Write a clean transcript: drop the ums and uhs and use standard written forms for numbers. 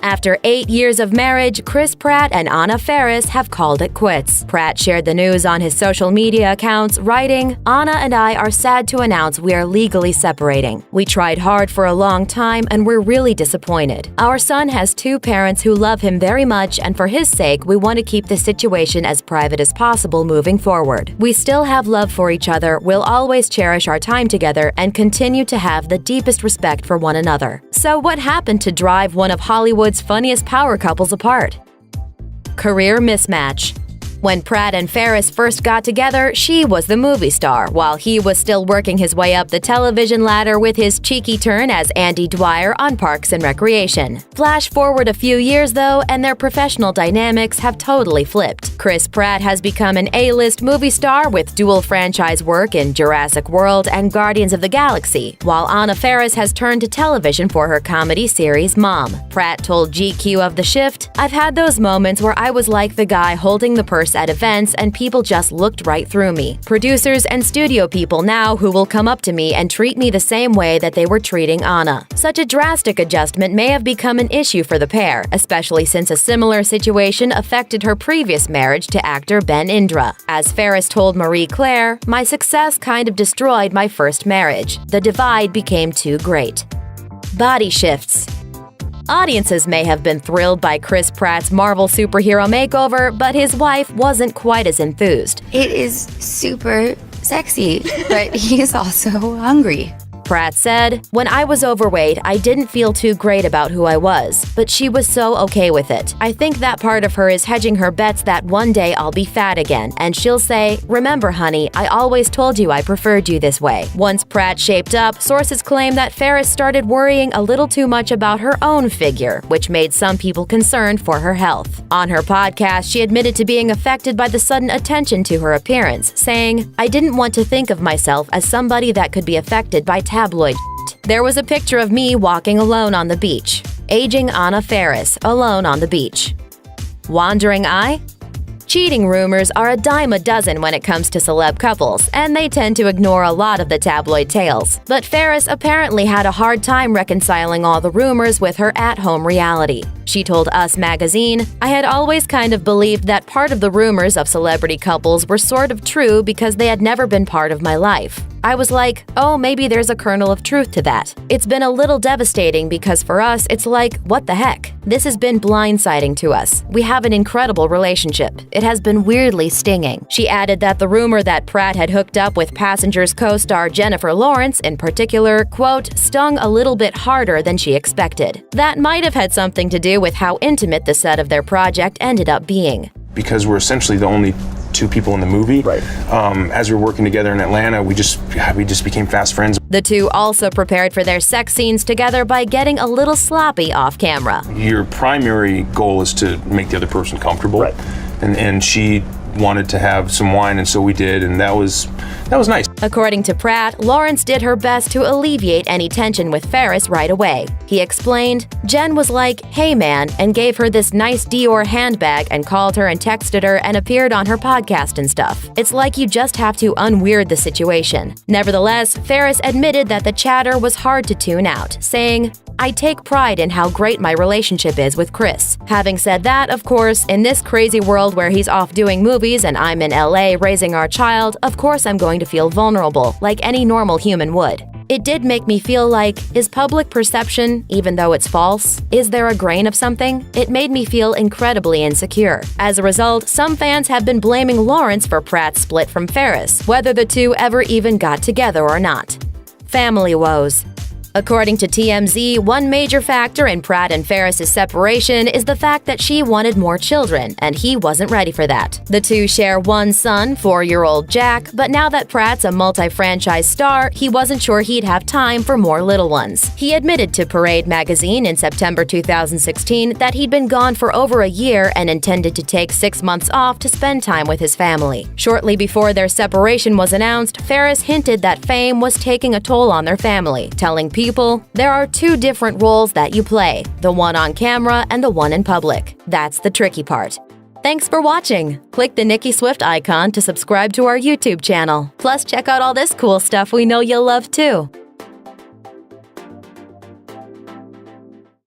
After 8 years of marriage, Chris Pratt and Anna Faris have called it quits. Pratt shared the news on his social media accounts, writing, "Anna and I are sad to announce we are legally separating. We tried hard for a long time and we're really disappointed. Our son has 2 parents who love him very much, and for his sake, we want to keep the situation as private as possible moving forward. We still have love for each other, we'll always cherish our time together, and continue to have the deepest respect for one another." So what happened to drive one of Hollywood's funniest power couples apart? Career mismatch. When Pratt and Faris first got together, she was the movie star, while he was still working his way up the television ladder with his cheeky turn as Andy Dwyer on Parks and Recreation. Flash forward a few years, though, and their professional dynamics have totally flipped. Chris Pratt has become an A-list movie star with dual franchise work in Jurassic World and Guardians of the Galaxy, while Anna Faris has turned to television for her comedy series Mom. Pratt told GQ of the shift, "I've had those moments where I was like the guy holding the purse at events and people just looked right through me. Producers and studio people now who will come up to me and treat me the same way that they were treating Anna." Such a drastic adjustment may have become an issue for the pair, especially since a similar situation affected her previous marriage to actor Ben Indra. As Faris told Marie Claire, "My success kind of destroyed my first marriage. The divide became too great." Body shifts. Audiences may have been thrilled by Chris Pratt's Marvel superhero makeover, but his wife wasn't quite as enthused. "It is super sexy, but he is also hungry." Pratt said, "When I was overweight, I didn't feel too great about who I was, but she was so okay with it. I think that part of her is hedging her bets that one day I'll be fat again, and she'll say, 'Remember, honey, I always told you I preferred you this way.'" Once Pratt shaped up, sources claim that Faris started worrying a little too much about her own figure, which made some people concerned for her health. On her podcast, she admitted to being affected by the sudden attention to her appearance, saying, "I didn't want to think of myself as somebody that could be affected by tabloid shit. There was a picture of me walking alone on the beach." Aging Anna Faris, alone on the beach. Wandering eye? Cheating rumors are a dime a dozen when it comes to celeb couples, and they tend to ignore a lot of the tabloid tales. But Faris apparently had a hard time reconciling all the rumors with her at-home reality. She told Us magazine, "I had always kind of believed that part of the rumors of celebrity couples were sort of true because they had never been part of my life. I was like, oh, maybe there's a kernel of truth to that. It's been a little devastating because for us, it's like, what the heck? This has been blindsiding to us. We have an incredible relationship. It has been weirdly stinging." She added that the rumor that Pratt had hooked up with Passengers co-star Jennifer Lawrence in particular, quote, "stung a little bit harder than she expected." That might have had something to do with how intimate the set of their project ended up being. Because we're essentially the only 2 people in the movie. Right. As we were working together in Atlanta, we just became fast friends. The two also prepared for their sex scenes together by getting a little sloppy off camera. Your primary goal is to make the other person comfortable. Right. And she wanted to have some wine, and so we did, and that was nice. According to Pratt, Lawrence did her best to alleviate any tension with Faris right away. He explained, "Jen was like, 'Hey man,' and gave her this nice Dior handbag and called her and texted her and appeared on her podcast and stuff. It's like you just have to unweird the situation." Nevertheless, Faris admitted that the chatter was hard to tune out, saying, "I take pride in how great my relationship is with Chris." Having said that, of course, in this crazy world where he's off doing movies and I'm in LA raising our child, of course I'm going to feel vulnerable, like any normal human would. It did make me feel like, is public perception, even though it's false? Is there a grain of something? It made me feel incredibly insecure. As a result, some fans have been blaming Lawrence for Pratt's split from Faris, whether the two ever even got together or not. Family woes. According to TMZ, one major factor in Pratt and Faris' separation is the fact that she wanted more children, and he wasn't ready for that. The two share one son, 4-year-old Jack, but now that Pratt's a multi-franchise star, he wasn't sure he'd have time for more little ones. He admitted to Parade magazine in September 2016 that he'd been gone for over a year and intended to take 6 months off to spend time with his family. Shortly before their separation was announced, Faris hinted that fame was taking a toll on their family, telling people, "There are 2 different roles that you play, the one on camera and the one in public. That's the tricky part." Thanks for watching. Click the Nicki Swift icon to subscribe to our YouTube channel. Plus, check out all this cool stuff we know you'll love too.